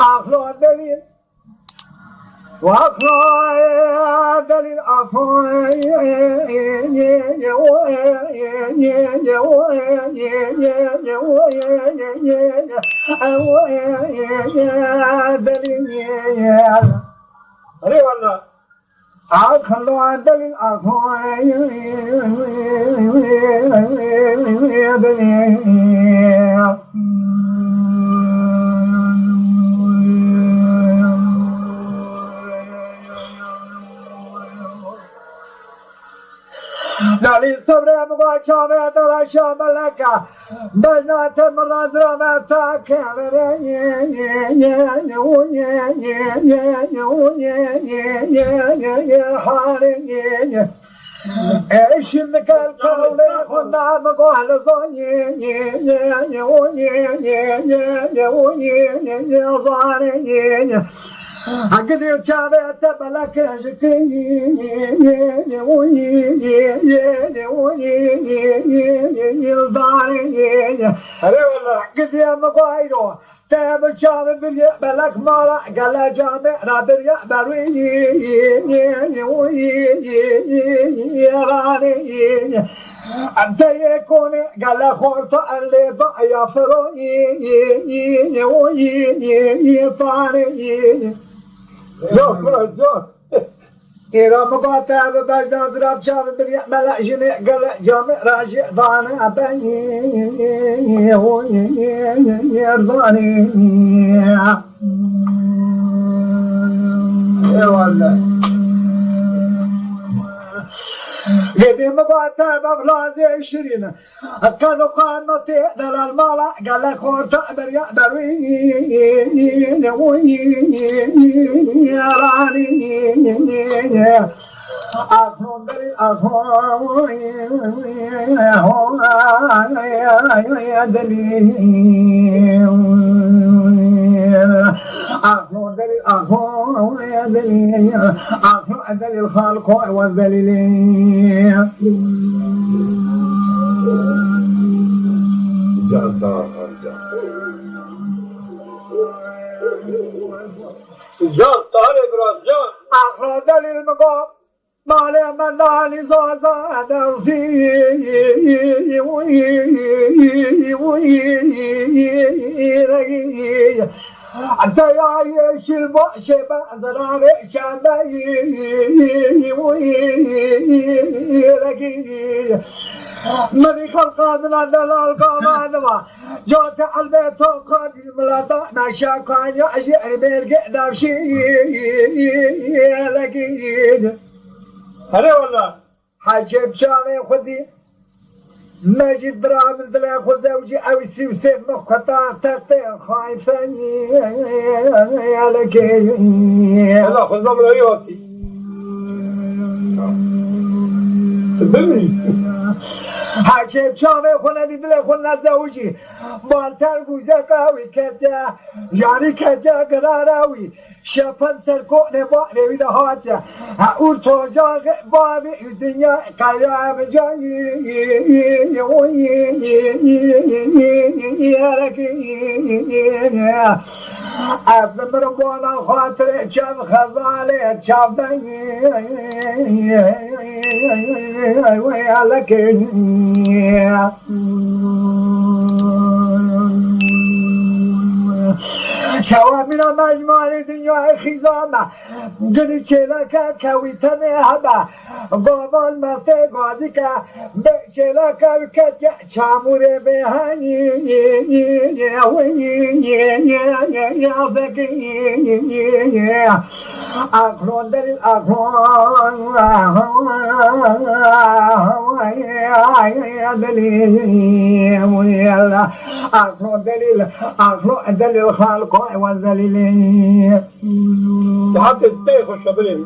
أخلو دليل وأخلو دليل أخلو دليل والله أخلو دليل أخلو دليل دالي صبر مقا شامي دلا شام لك بنات مرادر ما تاكبر حالي ايش الكل كنا مقال ظاني أقدر شابت بلك قدر مقايدو تاب شاب بلك مالا قال جامع رابر يعبروي أنت يكون قال خورت اللي بقى فروي طاري جوك إذا مقاطع ببجنا ضرب شاب بريح ملأ جنيع قال جامع راجع ضانا بني يرضاني يا والله قدي مقاطع بغلازي 20 كانوا قامتي دل المالا قال خورت بريح بروي راني أخون دليل أخون دليل أخون دليل أخون دليل أخون دليل الخالق والدليل جان طارق راز جان أخون دليل مقام مالي من دالي زازا درسي أنت يا يشيل بأشبه ذراري شابي مني خلقا من الدلال قامانما جوت البيت وقد ملاطا نشاكا يعجعني بيرقع دافشي لكي هلا والله حاجب شامي خذي ماجد برا من دلا خذ زوجي او السيف مخطا تغطي خايفني يا لكي الله خذ ضمن ايوتي تدري حاجب شامي خذ دلا خذ زوجي مالتر زكاوي كذا يعني كذا قراراوي شافن سركون باري وده هاته أقول توجع بابي الدنيا كلام جاي يا ركي أفمر وانا خاطر جاب خزالي جاب ويا لكي شوا من مجموع الدنيا خزامة قلت لك كويتني هبا قبل ما تقعدك بشلك الكتع شامور بهاني يا ذكي أكرون دليل أكرون دليل أكرون دليل خالق والذليل وحتى التاريخ والشبلين